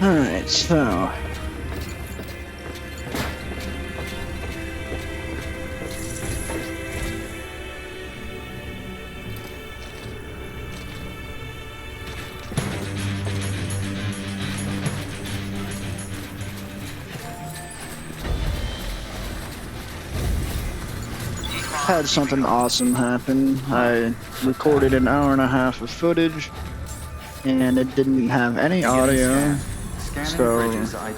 Alright, so had something awesome happen. I recorded an hour and a half of footage and it didn't have any audio, so I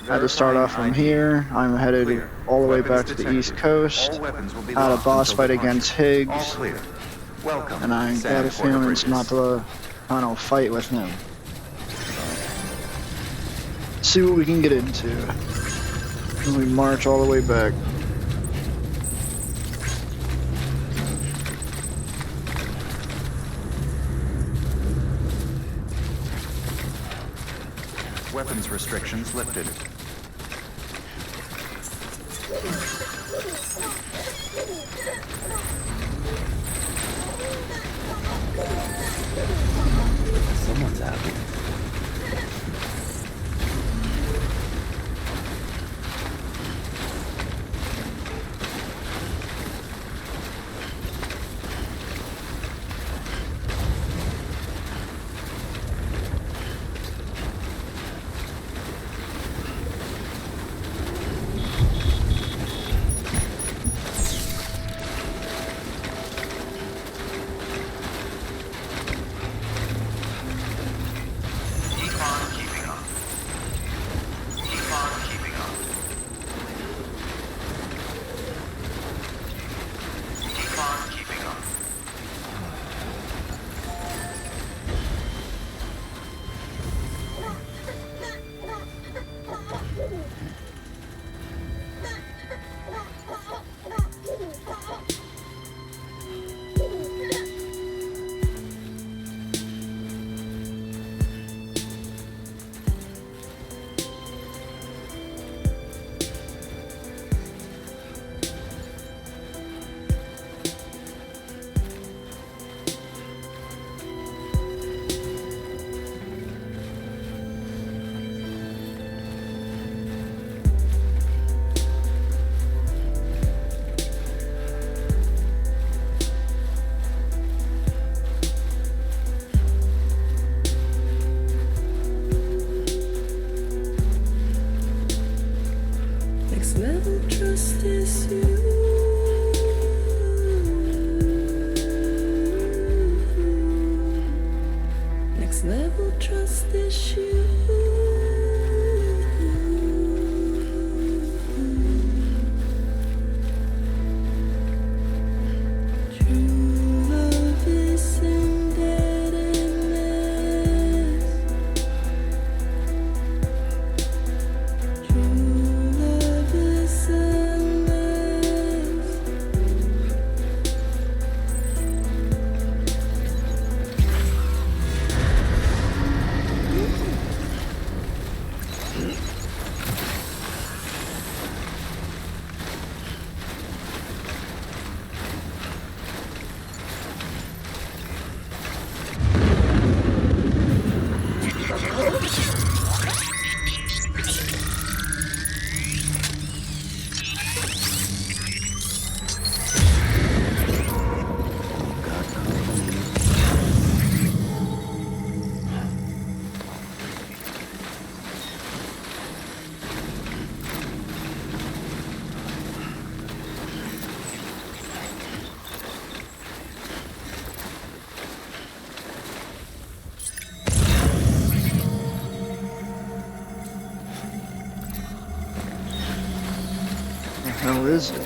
had to start off from here. I'm headed all the way back to the East Coast. Had a boss fight against Higgs, and I got a feeling it's not the final fight with him. See what we can get into. We march all the way back. Weapons restrictions lifted. Someone's happy. Never trust is you. Next level trust is you. True love is in dead endless. True love is endless. What the hell is it?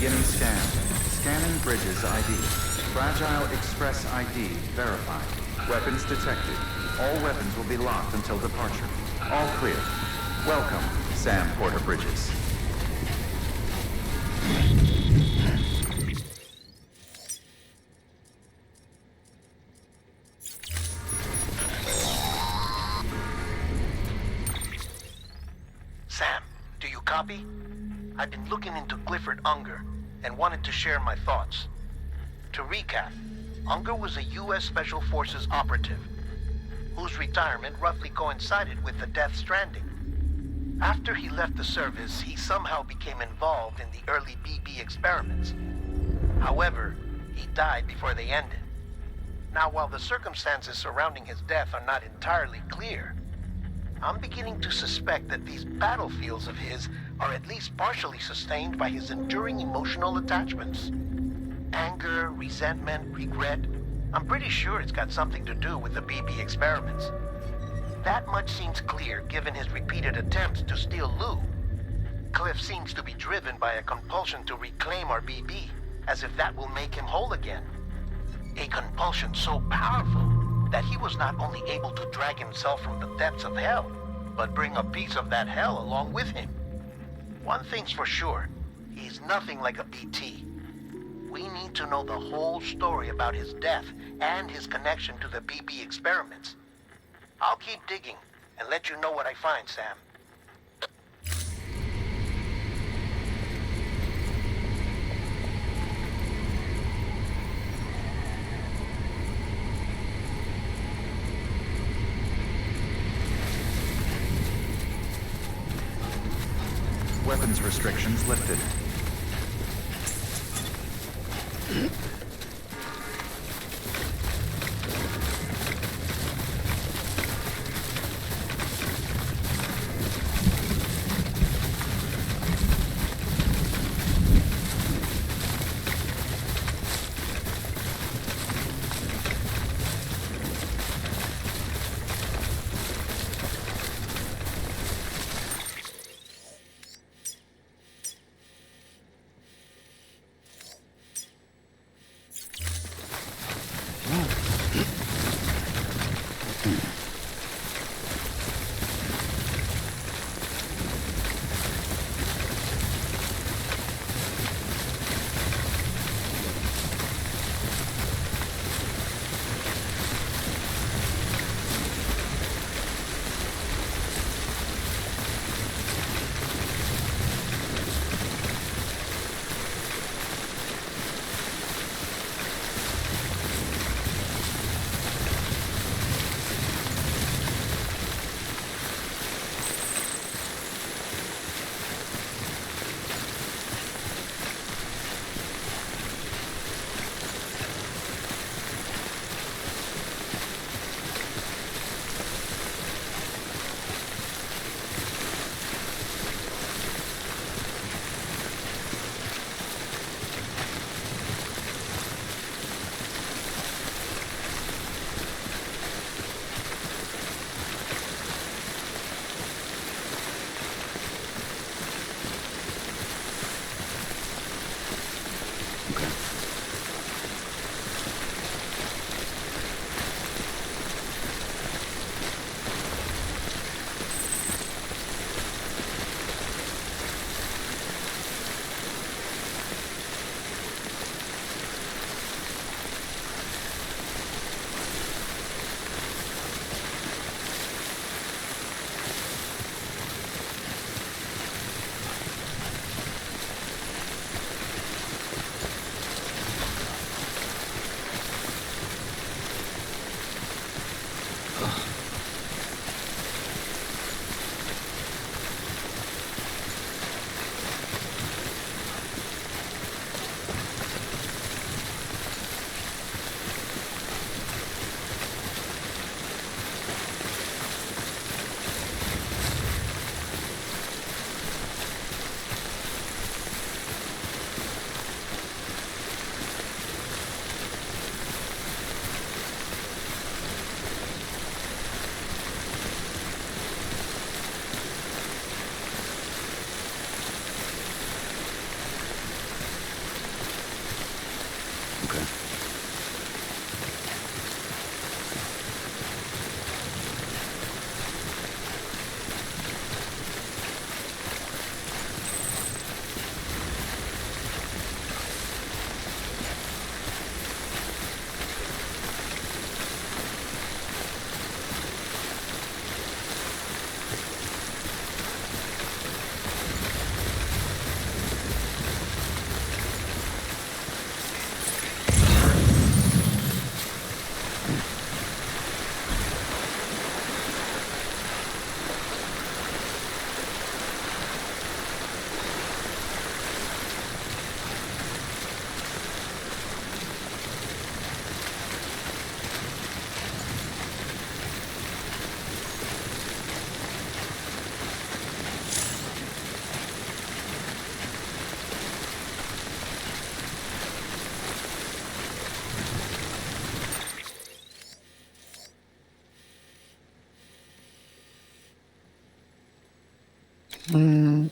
Beginning scan. Scanning bridges ID. Fragile Express ID verified. Weapons detected. All weapons will be locked until departure. All clear. Welcome, Sam Porter Bridges. Sam, do you copy? I've been looking into Clifford Unger and wanted to share my thoughts. To recap, Unger was a U.S. Special Forces operative whose retirement roughly coincided with the death Stranding. After he left the service, he somehow became involved in the early BB experiments. However, he died before they ended. Now, while the circumstances surrounding his death are not entirely clear, I'm beginning to suspect that these battlefields of his are at least partially sustained by his enduring emotional attachments. Anger, resentment, regret. I'm pretty sure it's got something to do with the BB experiments. That much seems clear given his repeated attempts to steal Lou. Cliff seems to be driven by a compulsion to reclaim our BB, as if that will make him whole again. A compulsion so powerful that he was not only able to drag himself from the depths of hell, but bring a piece of that hell along with him. One thing's for sure, he's nothing like a BT. We need to know the whole story about his death and his connection to the BB experiments. I'll keep digging and let you know what I find, Sam. Weapons restrictions lifted. Mm,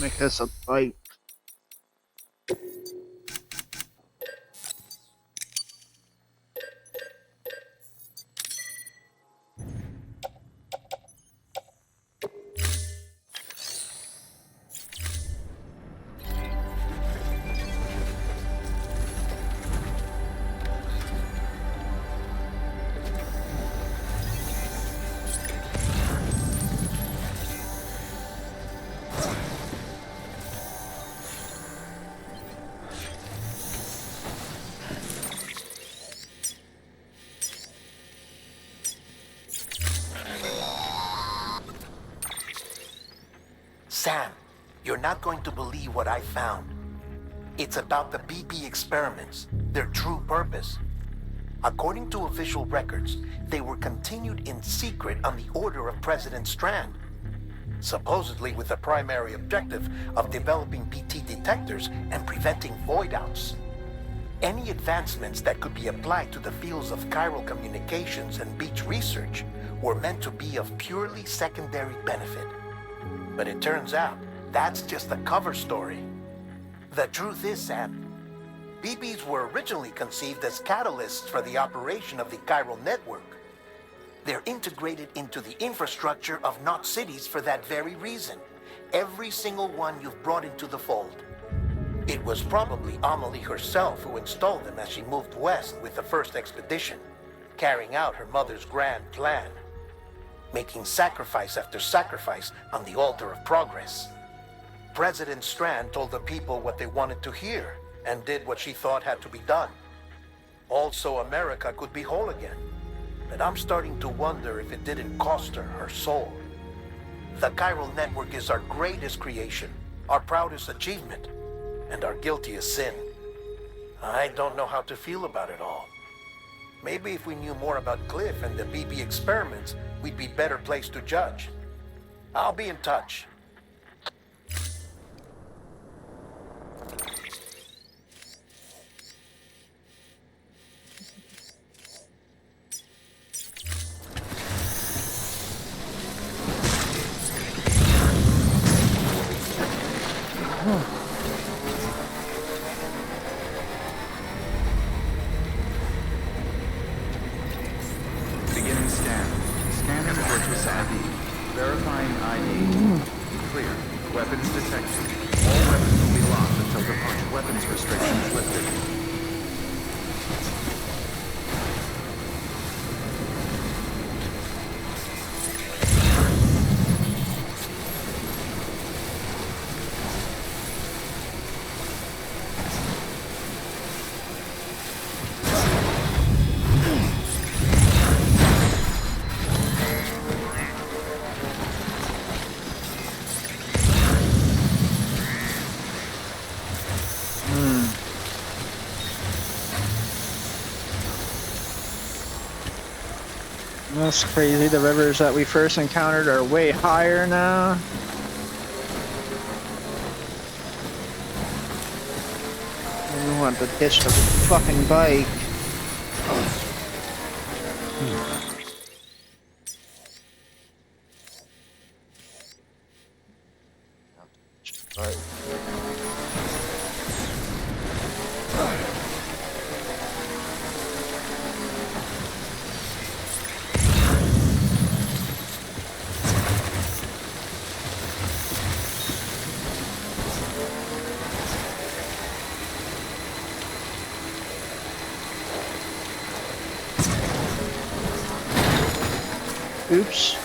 make this a bite. Sam, you're not going to believe what I found. It's about the BB experiments, their true purpose. According to official records, they were continued in secret on the order of President Strand, supposedly with the primary objective of developing BT detectors and preventing void-outs. Any advancements that could be applied to the fields of chiral communications and beach research were meant to be of purely secondary benefit. But it turns out, that's just a cover story. The truth is, Sam, BBs were originally conceived as catalysts for the operation of the chiral network. They're integrated into the infrastructure of Knot cities for that very reason. Every single one you've brought into the fold. It was probably Amelie herself who installed them as she moved west with the first expedition, carrying out her mother's grand plan, making sacrifice after sacrifice on the altar of progress. President Strand told the people what they wanted to hear and did what she thought had to be done. Also, America could be whole again. But I'm starting to wonder if it didn't cost her soul. The chiral network is our greatest creation, our proudest achievement, and our guiltiest sin. I don't know how to feel about it all. Maybe if we knew more about Cliff and the BB experiments, we'd be better placed to judge. I'll be in touch. Beginning scan. Scanning Bridges ID. Verifying ID. Clear. Weapons detected. All weapons will be locked until departure. Weapons restrictions lifted. That's crazy. The rivers that we first encountered are way higher now. We want to ditch the fucking bike. Oops.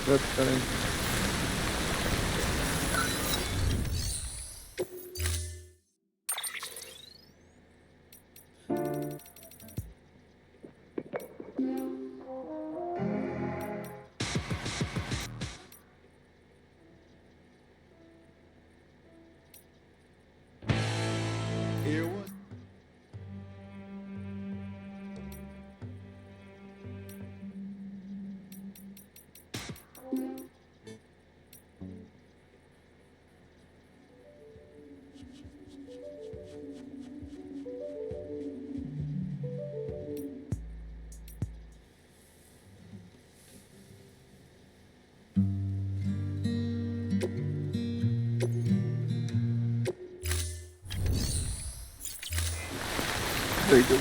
That's funny. There you go.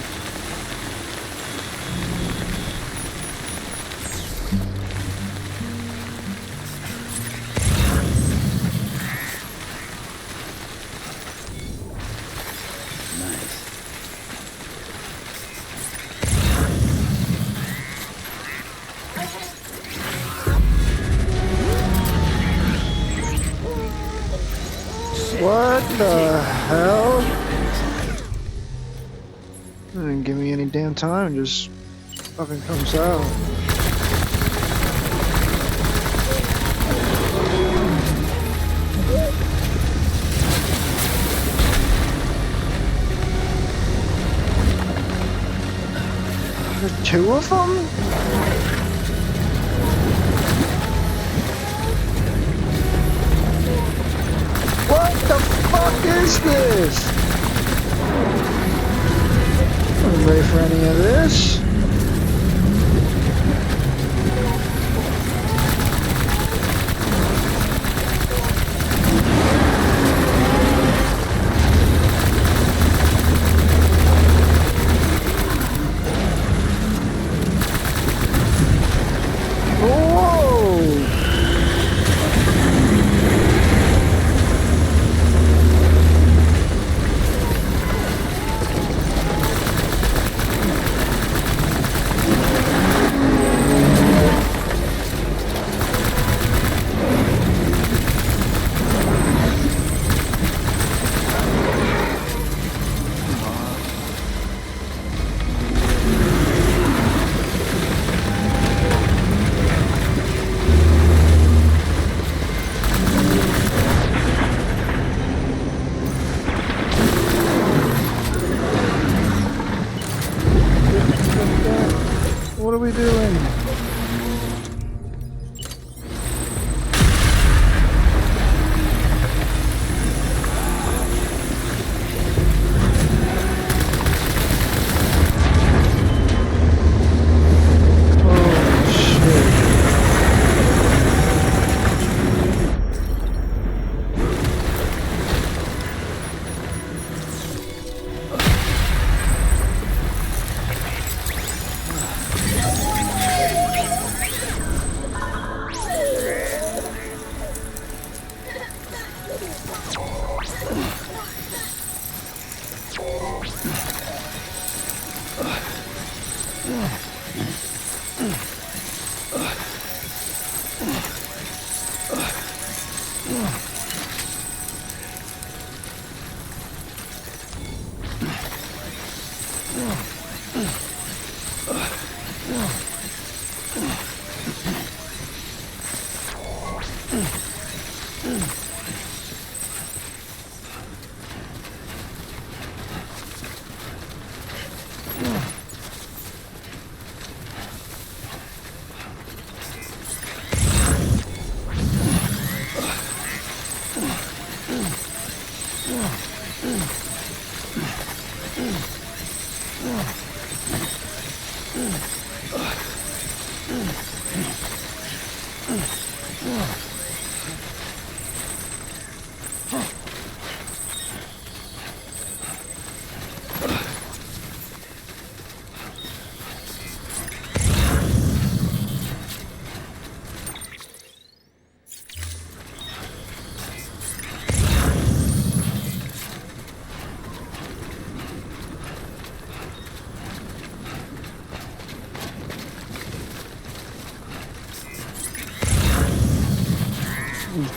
What the hell? Didn't give me any damn time, just fucking comes out. There's two of them? What the fuck is this? I'm ready for any of this.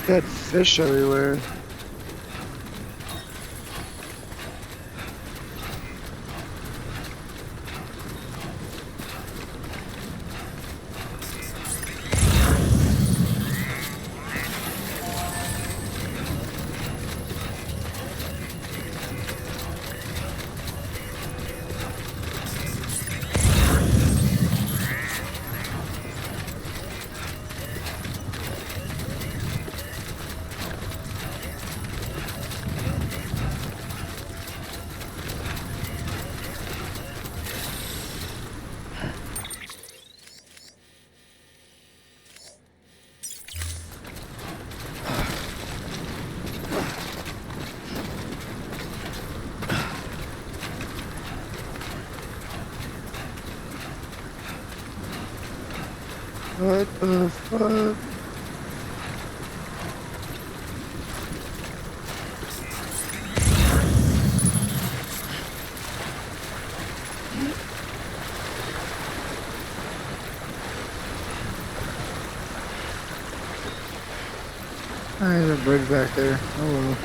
Dead fish everywhere. What the fuck? There's a bridge back there. Oh well.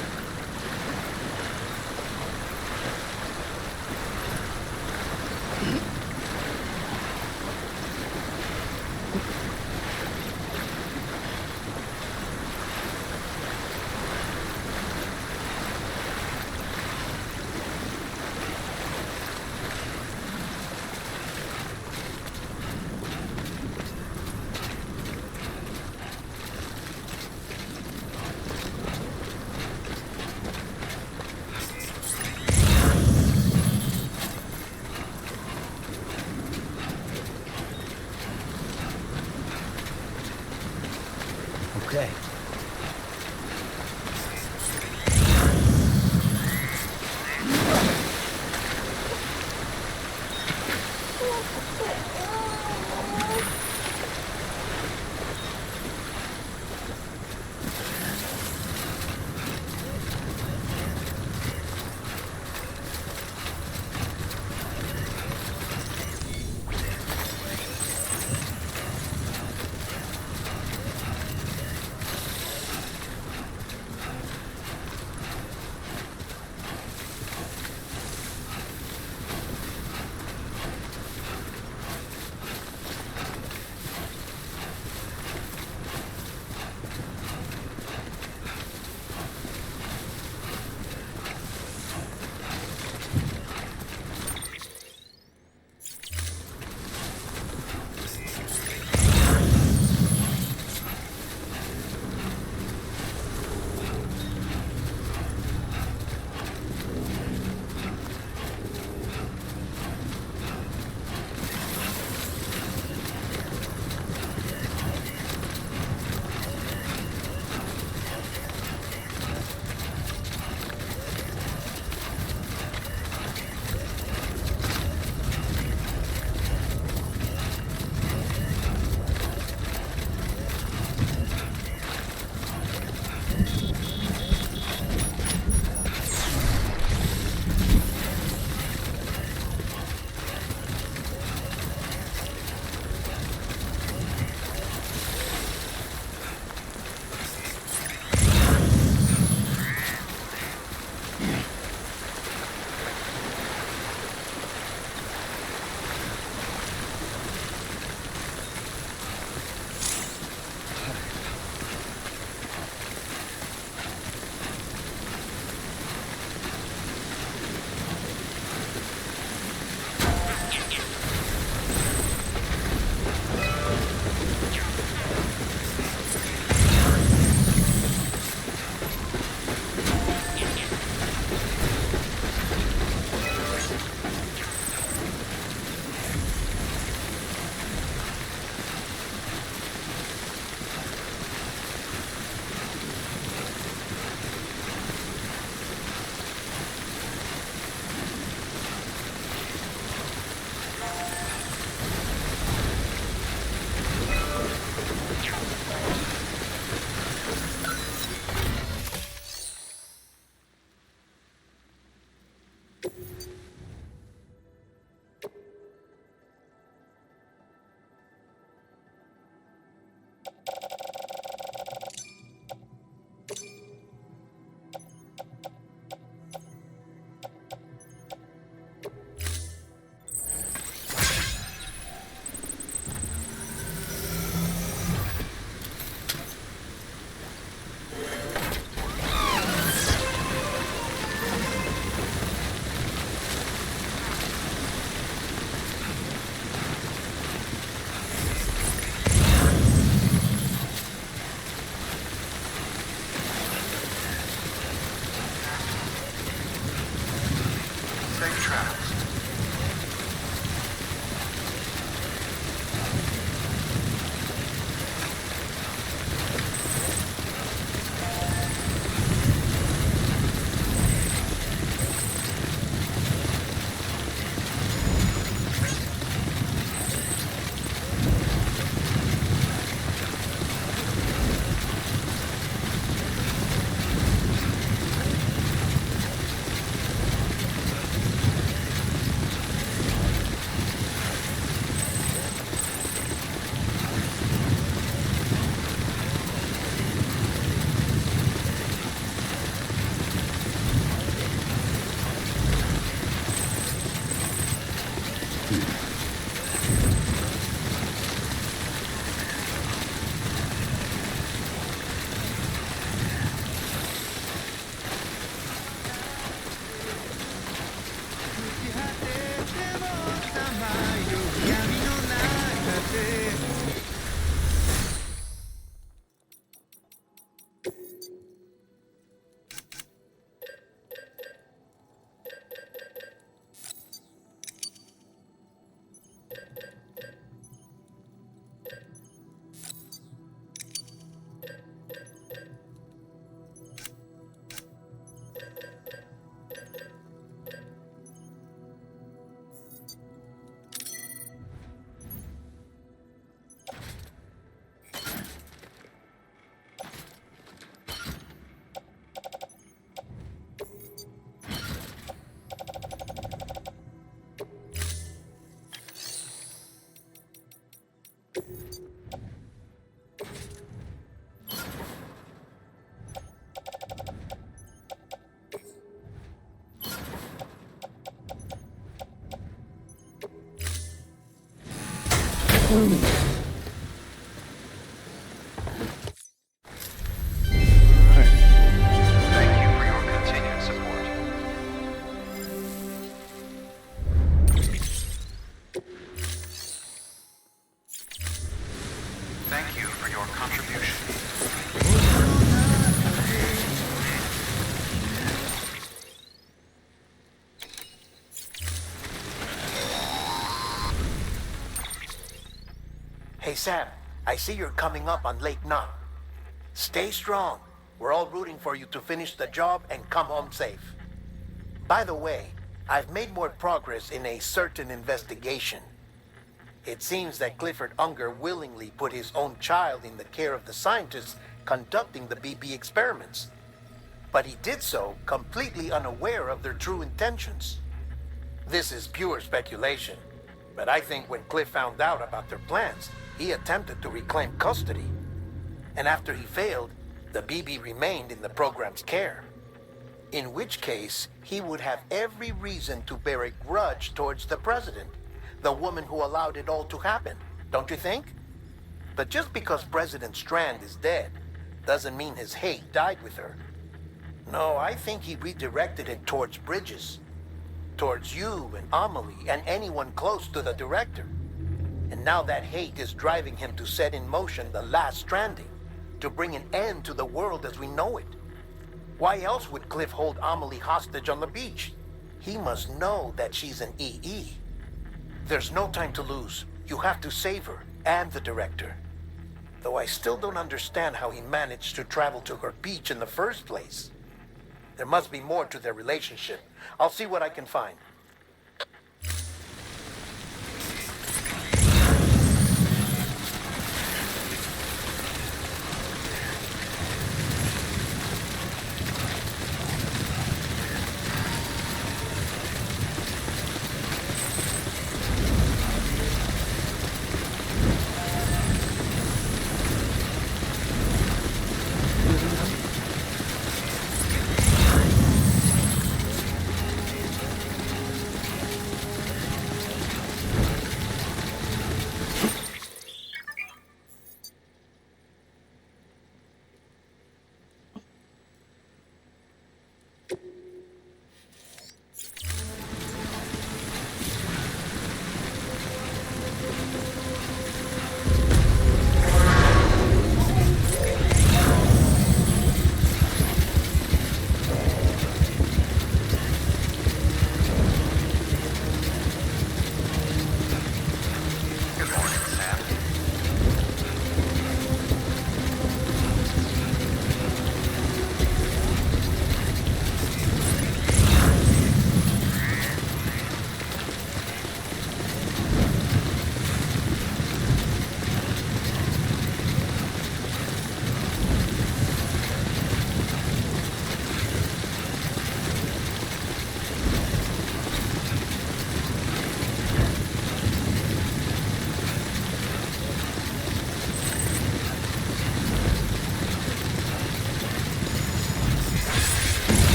travels. Thank you for your continued support. Thank you for your contribution. Hey Sam, I see you're coming up on Lake None. Stay strong. We're all rooting for you to finish the job and come home safe. By the way, I've made more progress in a certain investigation. It seems that Clifford Unger willingly put his own child in the care of the scientists conducting the BB experiments. But he did so completely unaware of their true intentions. This is pure speculation, but I think when Cliff found out about their plans, he attempted to reclaim custody. And after he failed, the BB remained in the program's care. In which case, he would have every reason to bear a grudge towards the president, the woman who allowed it all to happen, don't you think? But just because President Strand is dead, doesn't mean his hate died with her. No, I think he redirected it towards Bridges. Towards you and Amelie and anyone close to the director. And now that hate is driving him to set in motion the last Stranding, to bring an end to the world as we know it. Why else would Cliff hold Amelie hostage on the beach? He must know that she's an EE. There's no time to lose. You have to save her and the director. Though I still don't understand how he managed to travel to her beach in the first place. There must be more to their relationship. I'll see what I can find.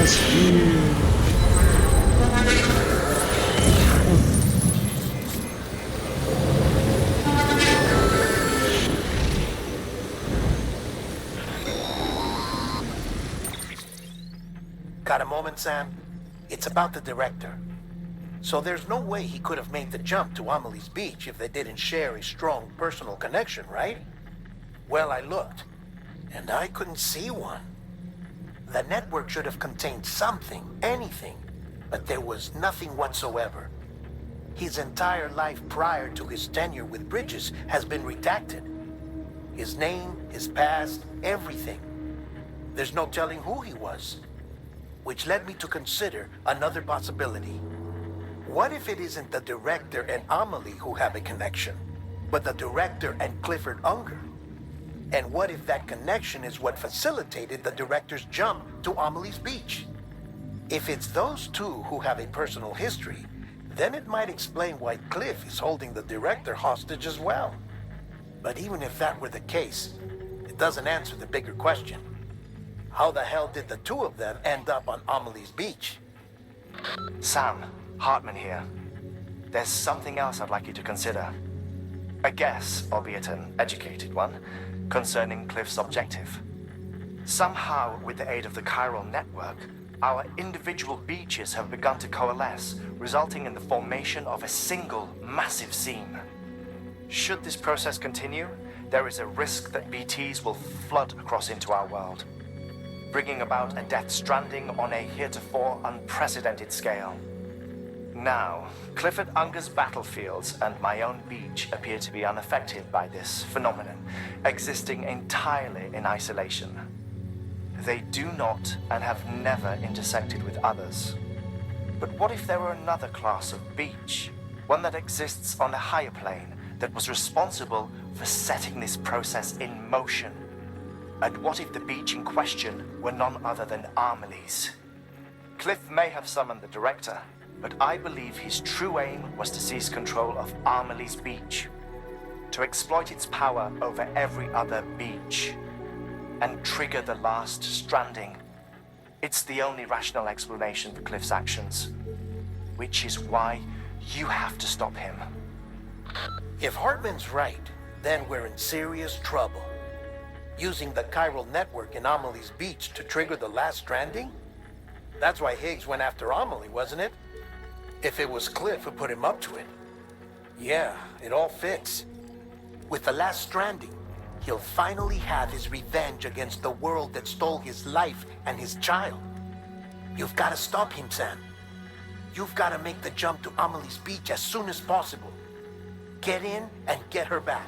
That's huge. Got a moment, Sam? It's about the director. So there's no way he could have made the jump to Amelie's Beach if they didn't share a strong personal connection, right? Well, I looked, and I couldn't see one. The network should have contained something, anything, but there was nothing whatsoever. His entire life prior to his tenure with Bridges has been redacted. His name, his past, everything. There's no telling who he was. Which led me to consider another possibility. What if it isn't the director and Amelie who have a connection, but the director and Clifford Unger? And what if that connection is what facilitated the director's jump to Amelie's Beach? If it's those two who have a personal history, then it might explain why Cliff is holding the director hostage as well. But even if that were the case, it doesn't answer the bigger question. How the hell did the two of them end up on Amelie's Beach? Sam, Hartman here. There's something else I'd like you to consider. A guess, albeit an educated one, concerning Cliff's objective. Somehow, with the aid of the chiral network, our individual beaches have begun to coalesce, resulting in the formation of a single massive seam. Should this process continue, there is a risk that BTs will flood across into our world, bringing about a death stranding on a heretofore unprecedented scale. Now, Clifford Unger's battlefields and my own beach appear to be unaffected by this phenomenon, existing entirely in isolation. They do not and have never intersected with others. But what if there were another class of beach, one that exists on a higher plane, that was responsible for setting this process in motion? And what if the beach in question were none other than Amelie's? Cliff may have summoned the director, but I believe his true aim was to seize control of Amelie's Beach, to exploit its power over every other beach, and trigger the last stranding. It's the only rational explanation for Cliff's actions, which is why you have to stop him. If Hartman's right, then we're in serious trouble. Using the chiral network in Amelie's Beach to trigger the last stranding? That's why Higgs went after Amelie, wasn't it? If it was Cliff who put him up to it. Yeah, it all fits. With the last stranding, he'll finally have his revenge against the world that stole his life and his child. You've got to stop him, Sam. You've got to make the jump to Amelie's Beach as soon as possible. Get in and get her back.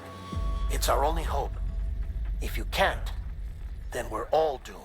It's our only hope. If you can't, then we're all doomed.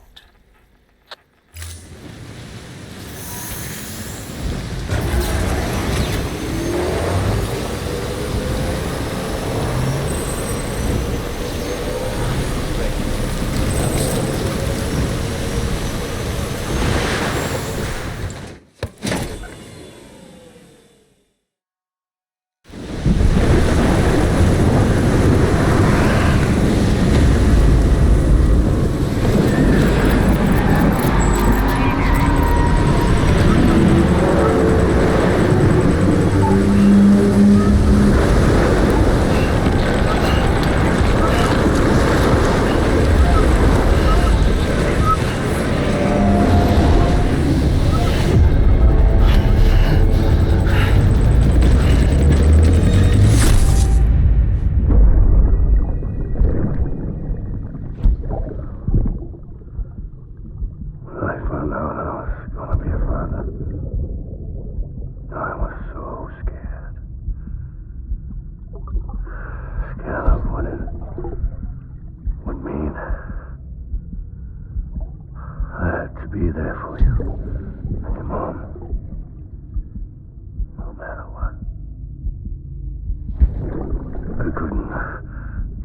Be there for you and your mom, no matter what. I couldn't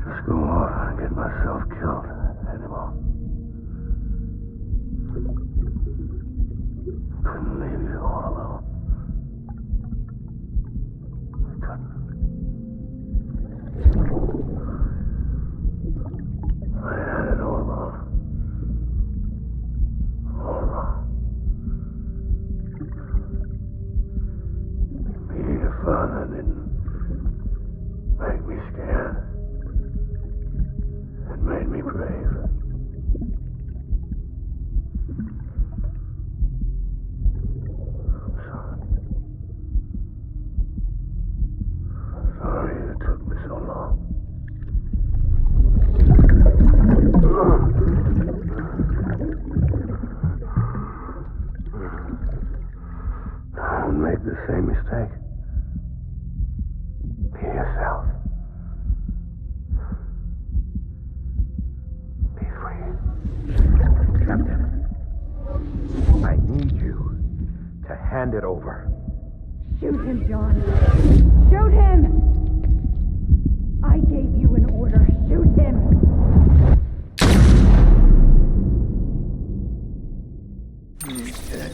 just go off and get myself killed anymore. Couldn't leave you all alone. I couldn't. I had it all wrong. All wrong. Hand it over. Shoot him, John. Shoot him! I gave you an order. Shoot him! Okay.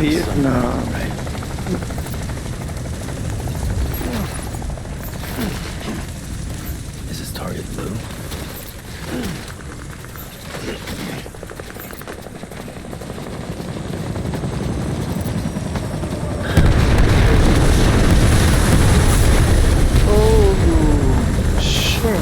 Vietnam. This is target blue. Oh, shit.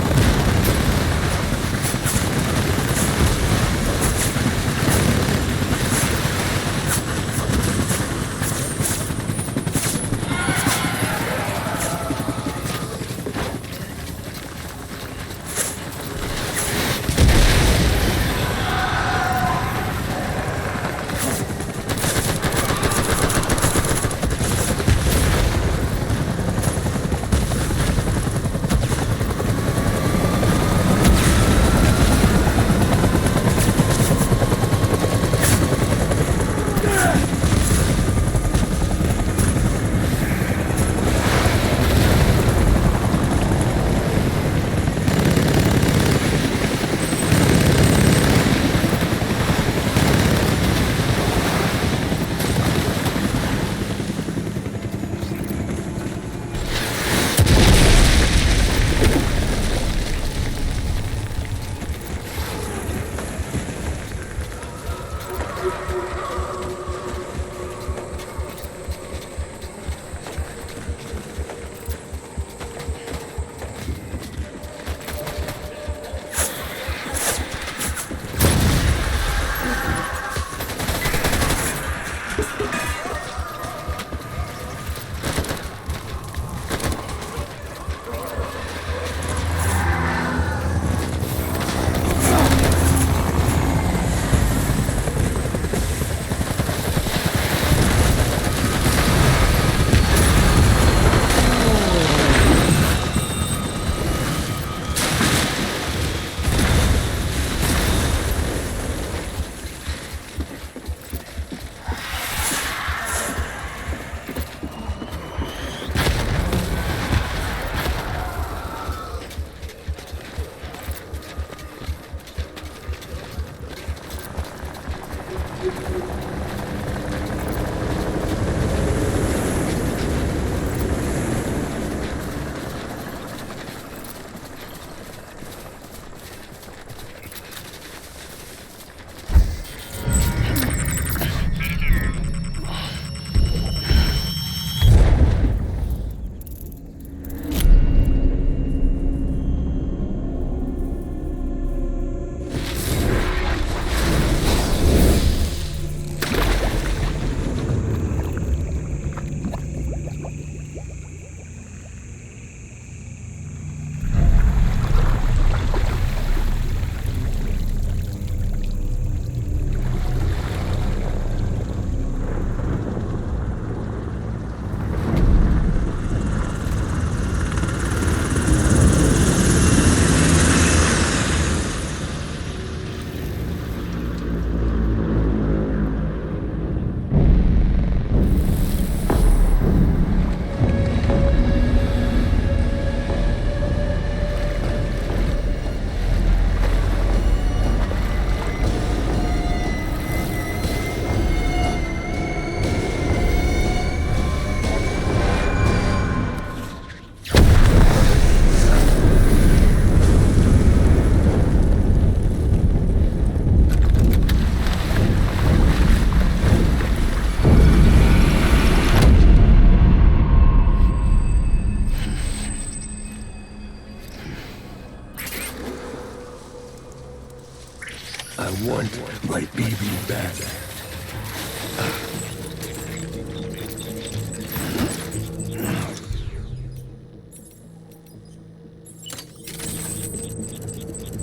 BB bad.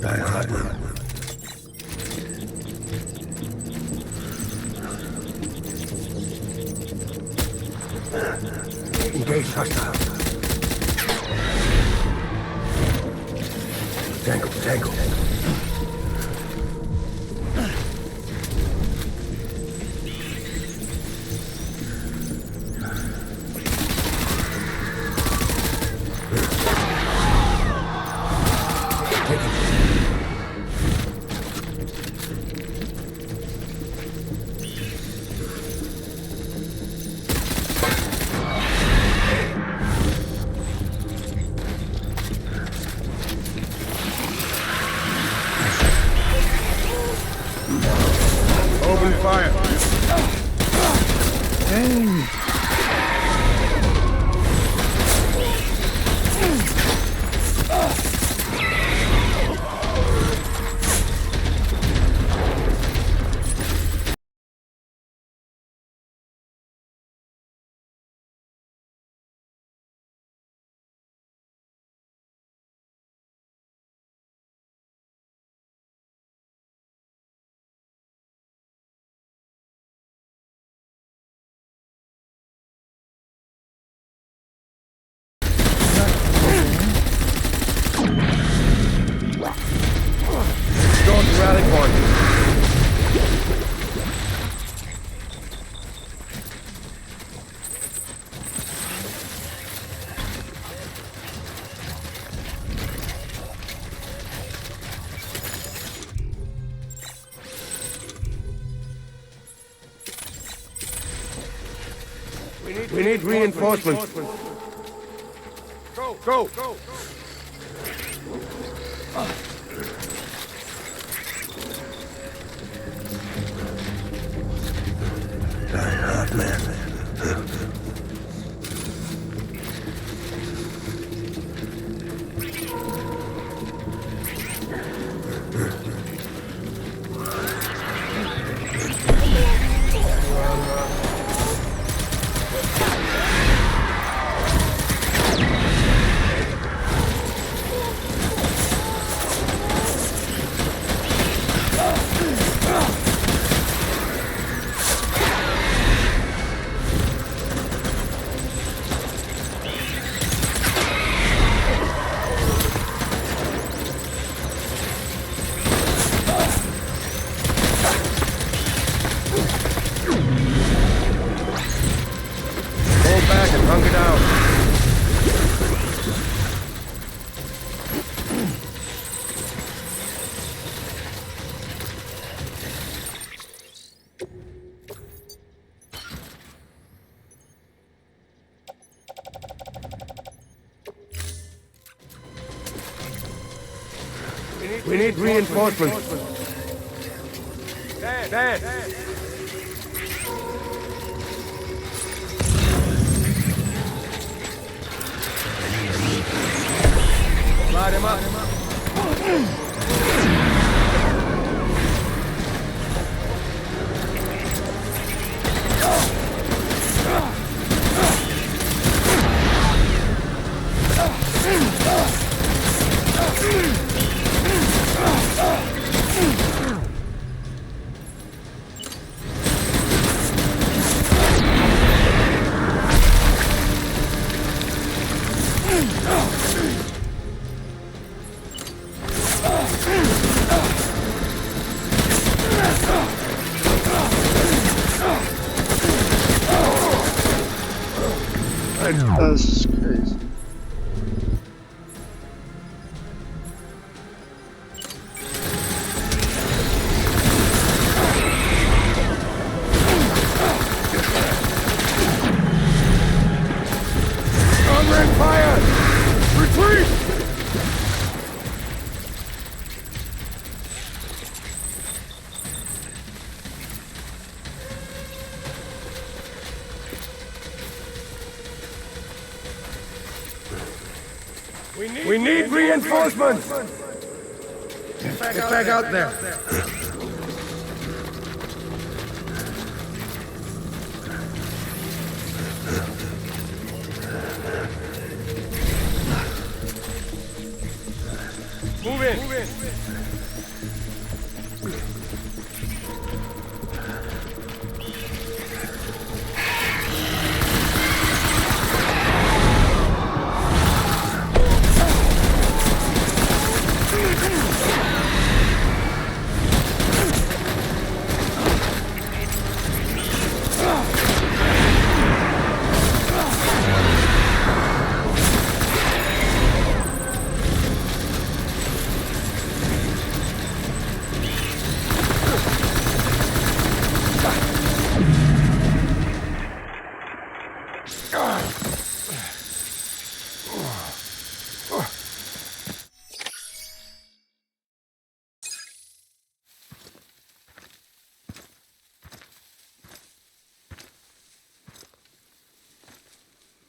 Die hard. Engage hostile. Tango. Open fire. Dang. Going to rally point. We need reinforcements. Go. Die hard, man. Hold back and hunker down. We need reinforcements. Dad. Light him up. That's crazy. Comrade fire! Retreat! We need reinforcements! Get back out there!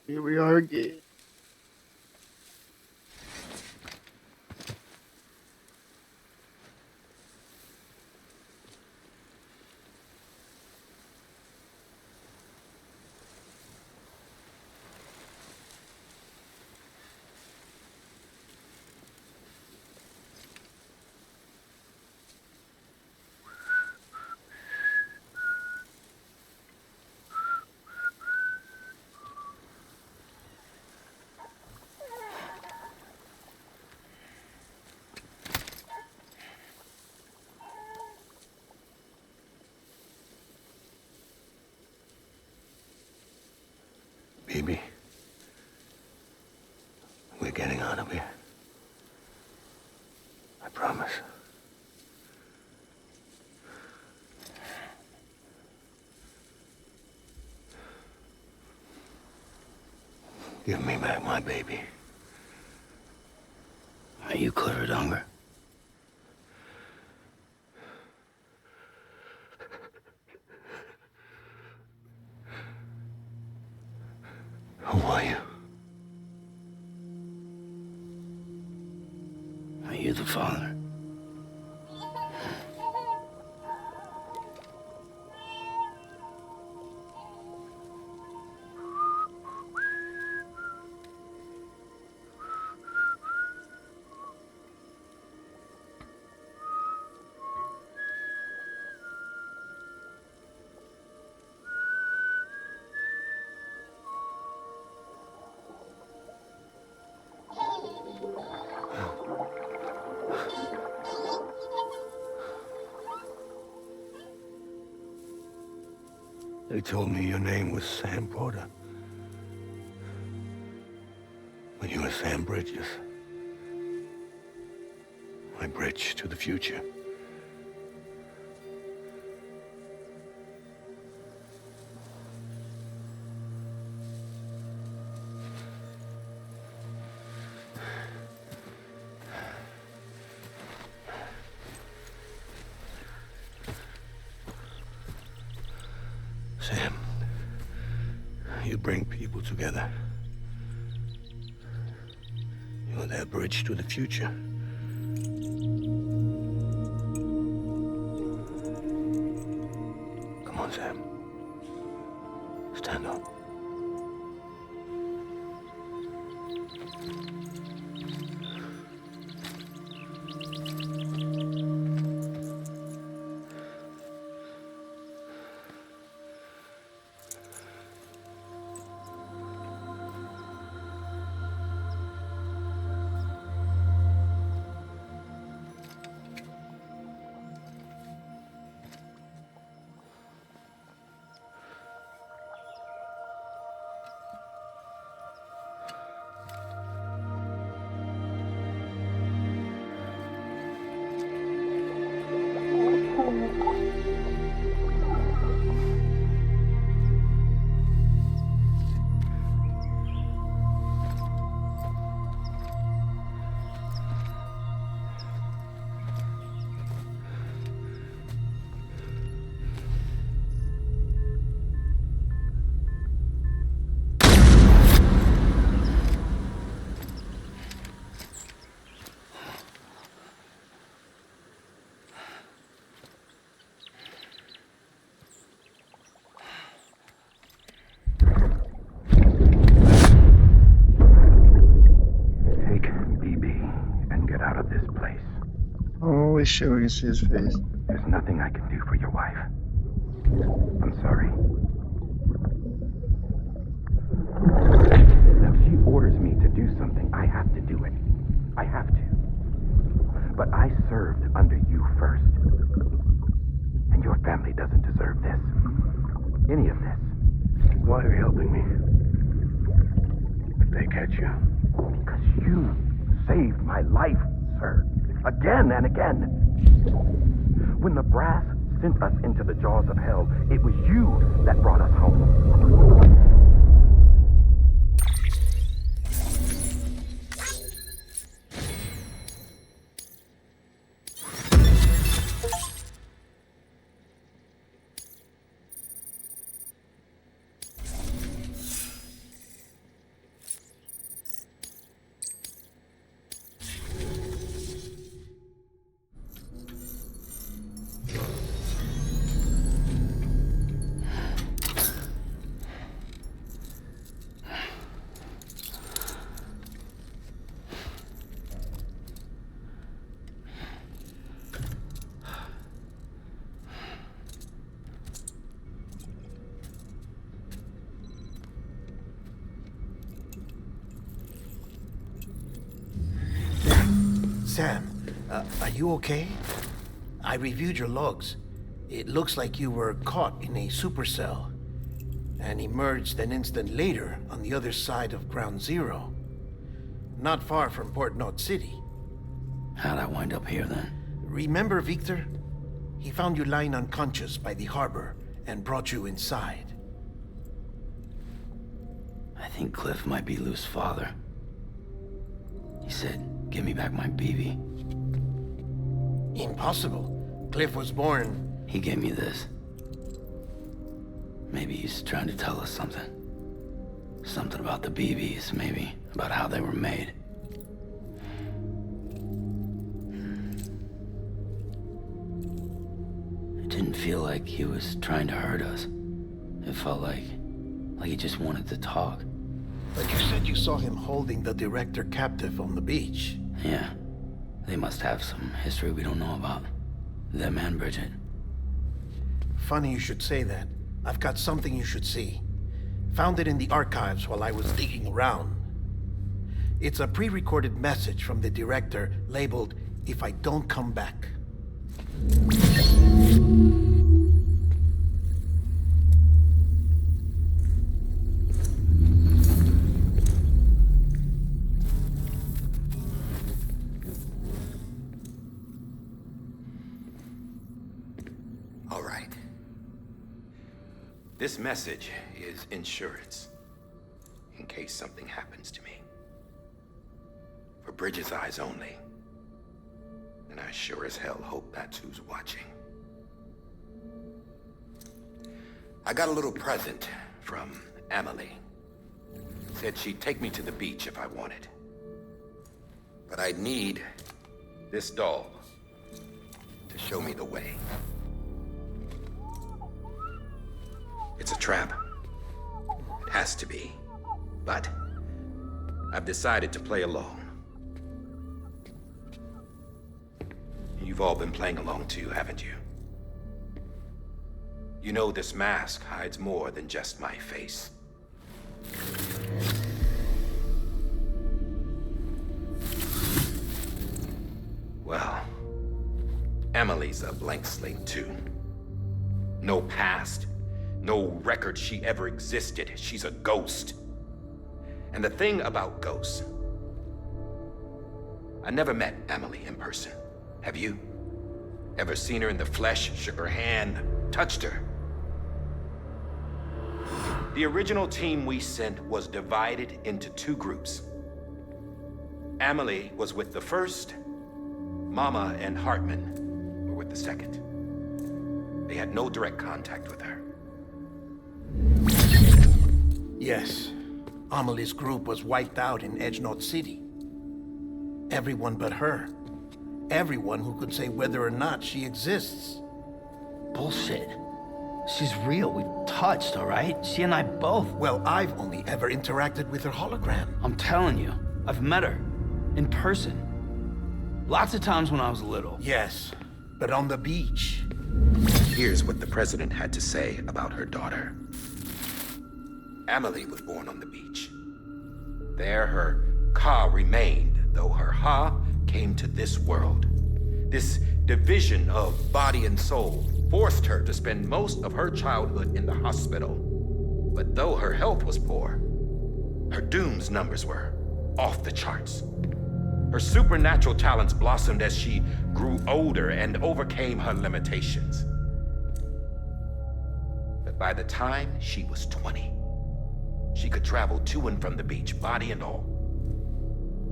Here we are again. Baby, we're getting out of here. I promise. Give me back my baby. Are you Clifford Unger? Who are you? Are you the father? They told me your name was Sam Porter. But you were Sam Bridges. My bridge to the future. Sam, you bring people together. You're their bridge to the future. Come on, Sam. Stand up. Holy shit, we can see his face. There's nothing I can do for your wife. I'm sorry. If she orders me to do something, I have to do it. I have to. But I served under you first. And your family doesn't deserve this. Any of this. Why are you helping me? If they catch you. Because you saved my life, sir. Again and again. When the brass sent us into the jaws of hell, it was you that brought us home. Sam, are you okay? I reviewed your logs. It looks like you were caught in a supercell and emerged an instant later on the other side of Ground Zero. Not far from Port Knot City. How'd I wind up here then? Remember Victor? He found you lying unconscious by the harbor and brought you inside. I think Cliff might be Lou's father. He said, give me back my BB. Impossible. Cliff was born... He gave me this. Maybe he's trying to tell us something. Something about the BBs, maybe. About how they were made. It didn't feel like he was trying to hurt us. It felt like he just wanted to talk. But you said you saw him holding the director captive on the beach. Yeah. They must have some history we don't know about. Them and Bridgette. Funny you should say that. I've got something you should see. Found it in the archives while I was digging around. It's a pre-recorded message from the director labeled, "If I don't come back." All right. This message is insurance, in case something happens to me. For Bridget's eyes only. And I sure as hell hope that's who's watching. I got a little present from Amelie. Said she'd take me to the beach if I wanted. But I'd need this doll to show me the way. It's a trap. It has to be. But I've decided to play along. You've all been playing along too, haven't you? You know this mask hides more than just my face. Well, Amelie's a blank slate too. No past. No record she ever existed. She's a ghost. And the thing about ghosts, I never met Amelie in person. Have you? Ever seen her in the flesh, shook her hand, touched her? The original team we sent was divided into two groups. Amelie was with the first. Mama and Hartman were with the second. They had no direct contact with her. Yes. Amelie's group was wiped out in Edge Knot City. Everyone but her. Everyone who could say whether or not she exists. Bullshit. She's real. We've touched, all right? She and I both. Well, I've only ever interacted with her hologram. I'm telling you, I've met her. In person. Lots of times when I was little. Yes, but on the beach. Here's what the president had to say about her daughter. Amelie was born on the beach. There her Ka remained, though her Ha came to this world. This division of body and soul forced her to spend most of her childhood in the hospital. But though her health was poor, her Doom's numbers were off the charts. Her supernatural talents blossomed as she grew older and overcame her limitations. But by the time she was 20, she could travel to and from the beach, body and all.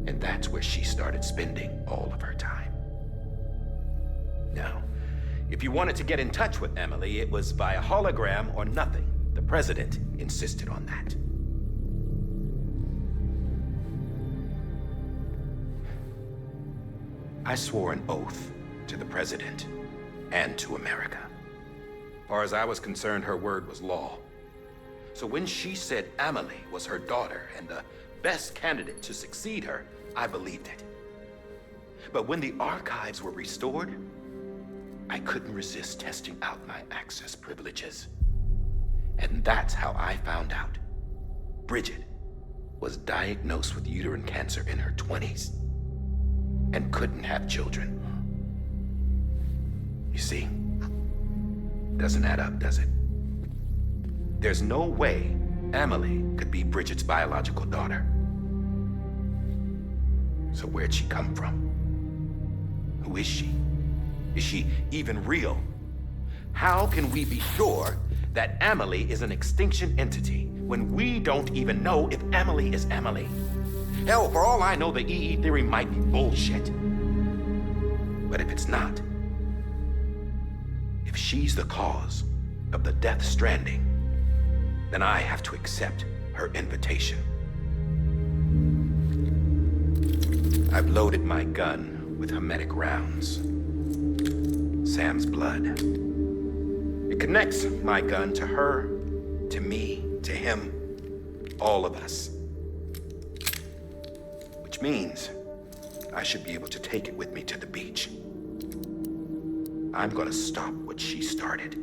And that's where she started spending all of her time. Now, if you wanted to get in touch with Amelie, it was via hologram or nothing. The president insisted on that. I swore an oath to the president and to America. As far as I was concerned, her word was law. So when she said Amelie was her daughter and the best candidate to succeed her, I believed it. But when the archives were restored, I couldn't resist testing out my access privileges. And that's how I found out Bridgette was diagnosed with uterine cancer in her 20s and couldn't have children. You see, doesn't add up, does it? There's no way Amelie could be Bridgette's biological daughter. So where'd she come from? Who is she? Is she even real? How can we be sure that Amelie is an extinction entity when we don't even know if Amelie is Amelie? Hell, for all I know, the EE theory might be bullshit. But if it's not, if she's the cause of the death stranding, then I have to accept her invitation. I've loaded my gun with hermetic rounds. Sam's blood. It connects my gun to her, to me, to him, all of us. Which means I should be able to take it with me to the beach. I'm gonna stop what she started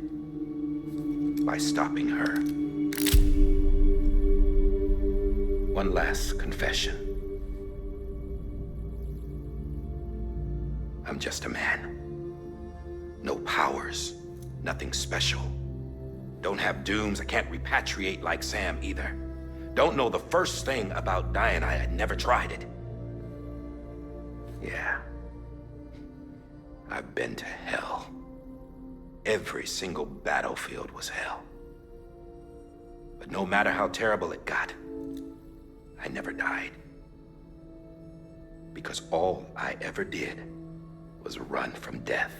by stopping her. One last confession. I'm just a man. No powers, nothing special. Don't have dooms, I can't repatriate like Sam either. Don't know the first thing about dying, I had never tried it. Yeah. I've been to hell. Every single battlefield was hell. But no matter how terrible it got, I never died. Because all I ever did was run from death.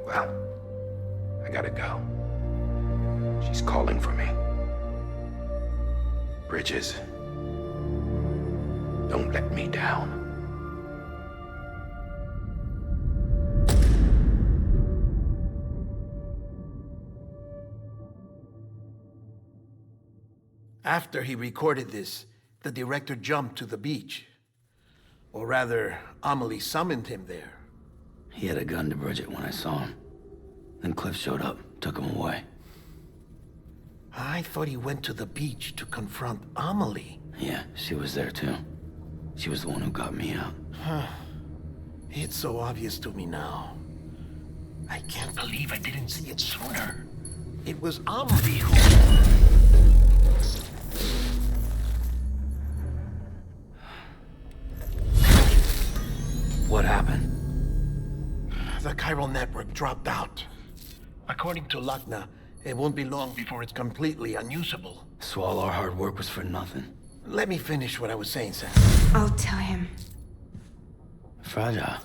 Well, I gotta go. She's calling for me. Bridges, don't let me down. After he recorded this, the director jumped to the beach. Or rather, Amelie summoned him there. He had a gun to Bridgette when I saw him. Then Cliff showed up, took him away. I thought he went to the beach to confront Amelie. Yeah, she was there too. She was the one who got me out. It's so obvious to me now. I can't believe I didn't see it sooner. It was Amelie who... What happened? The chiral network dropped out. According to Lachna, it won't be long before it's completely unusable. So all our hard work was for nothing. Let me finish what I was saying, Sam. I'll tell him. Fragile.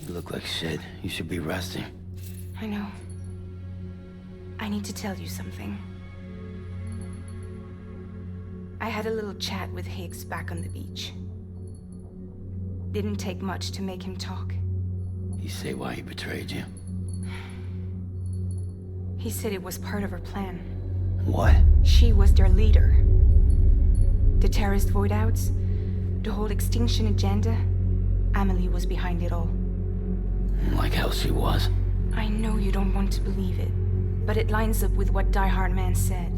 You look like shit. You should be resting. I know. I need to tell you something. I had a little chat with Higgs back on the beach. Didn't take much to make him talk. You say why he betrayed you? He said it was part of her plan. What? She was their leader. The terrorist voidouts, the whole extinction agenda. Amelie was behind it all. Like hell she was. I know you don't want to believe it, but it lines up with what Die Hard Man said.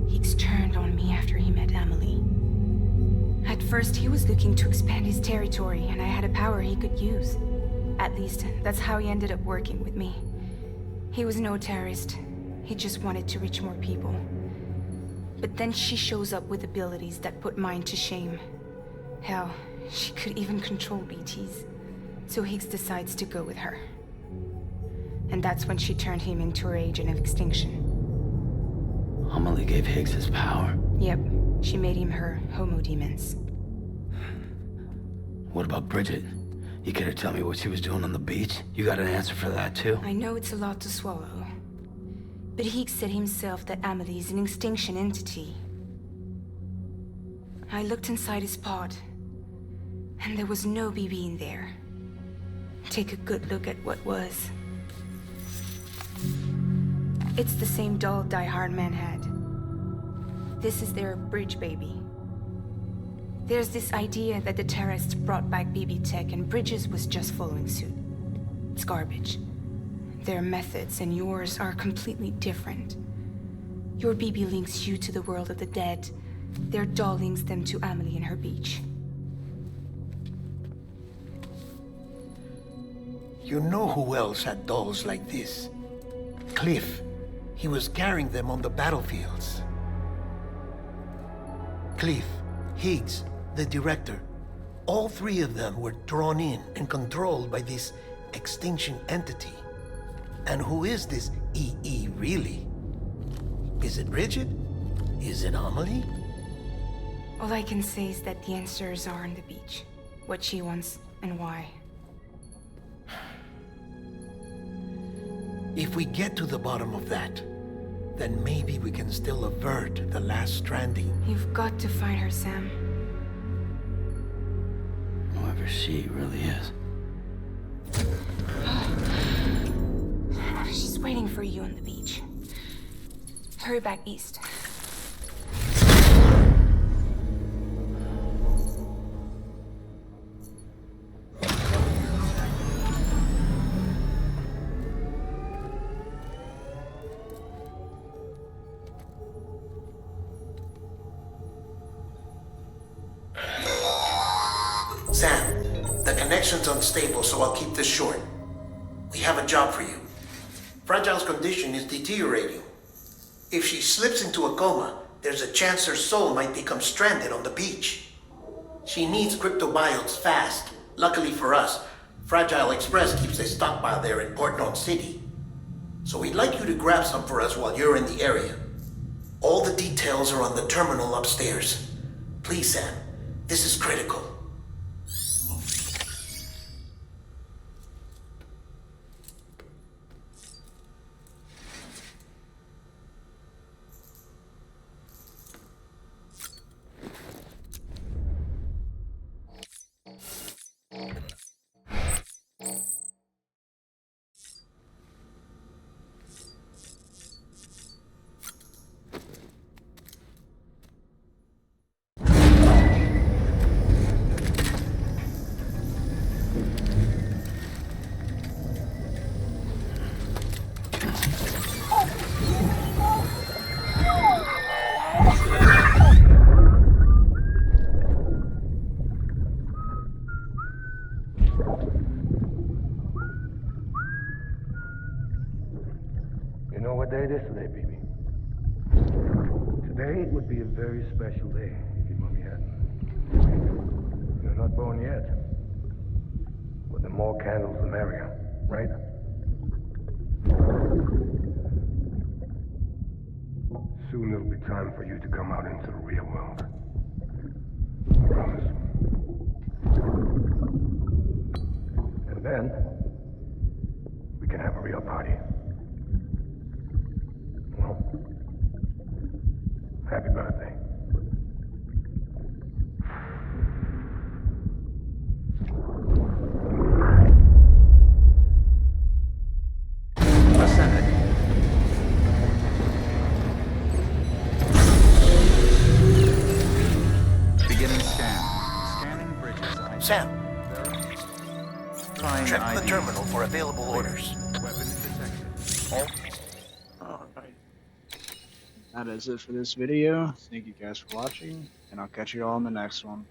Higgs turned on me after he met Amelie. At first, he was looking to expand his territory, and I had a power he could use. At least, that's how he ended up working with me. He was no terrorist. He just wanted to reach more people. But then she shows up with abilities that put mine to shame. Hell, she could even control BTs. So Higgs decides to go with her. And that's when she turned him into her agent of extinction. Amelie gave Higgs his power. Yep, she made him her homo demons. What about Bridgette? You care to tell me what she was doing on the beach? You got an answer for that too? I know it's a lot to swallow. But Higgs said himself that Amelie is an extinction entity. I looked inside his pod, and there was no BB in there. Take a good look at what was. It's the same doll Die Hard Man had. This is their bridge baby. There's this idea that the terrorists brought back BB tech and Bridges was just following suit. It's garbage. Their methods and yours are completely different. Your BB links you to the world of the dead. Their doll links them to Amelie and her beach. You know who else had dolls like this? Cliff. He was carrying them on the battlefields. Cliff, Higgs, the director, all three of them were drawn in and controlled by this extinction entity. And who is this EE really? Is it Bridgette? Is it Amelie? All I can say is that the answers are on the beach. What she wants and why. If we get to the bottom of that, then maybe we can still avert the last stranding. You've got to find her, Sam. Whoever she really is. She's waiting for you on the beach. Hurry back east. Sam, the connection's unstable, so I'll keep this short. We have a job for you. Fragile's condition is deteriorating. If she slips into a coma, there's a chance her soul might become stranded on the beach. She needs cryptobiotes fast. Luckily for us, Fragile Express keeps a stockpile there in Port North City. So we'd like you to grab some for us while you're in the area. All the details are on the terminal upstairs. Please, Sam, this is critical. You know what day it is today, baby? Today would be a very special day if your mommy hadn't. You're not born yet. But the more candles, the merrier, right? Soon it'll be time for you to come out into the real world. I promise. And then, we can have a real party. Well, happy birthday. Sam, Fine check the ID. terminal for available orders. Weapons detected. Alright. That is it for this video. Thank you guys for watching, and I'll catch you all in the next one.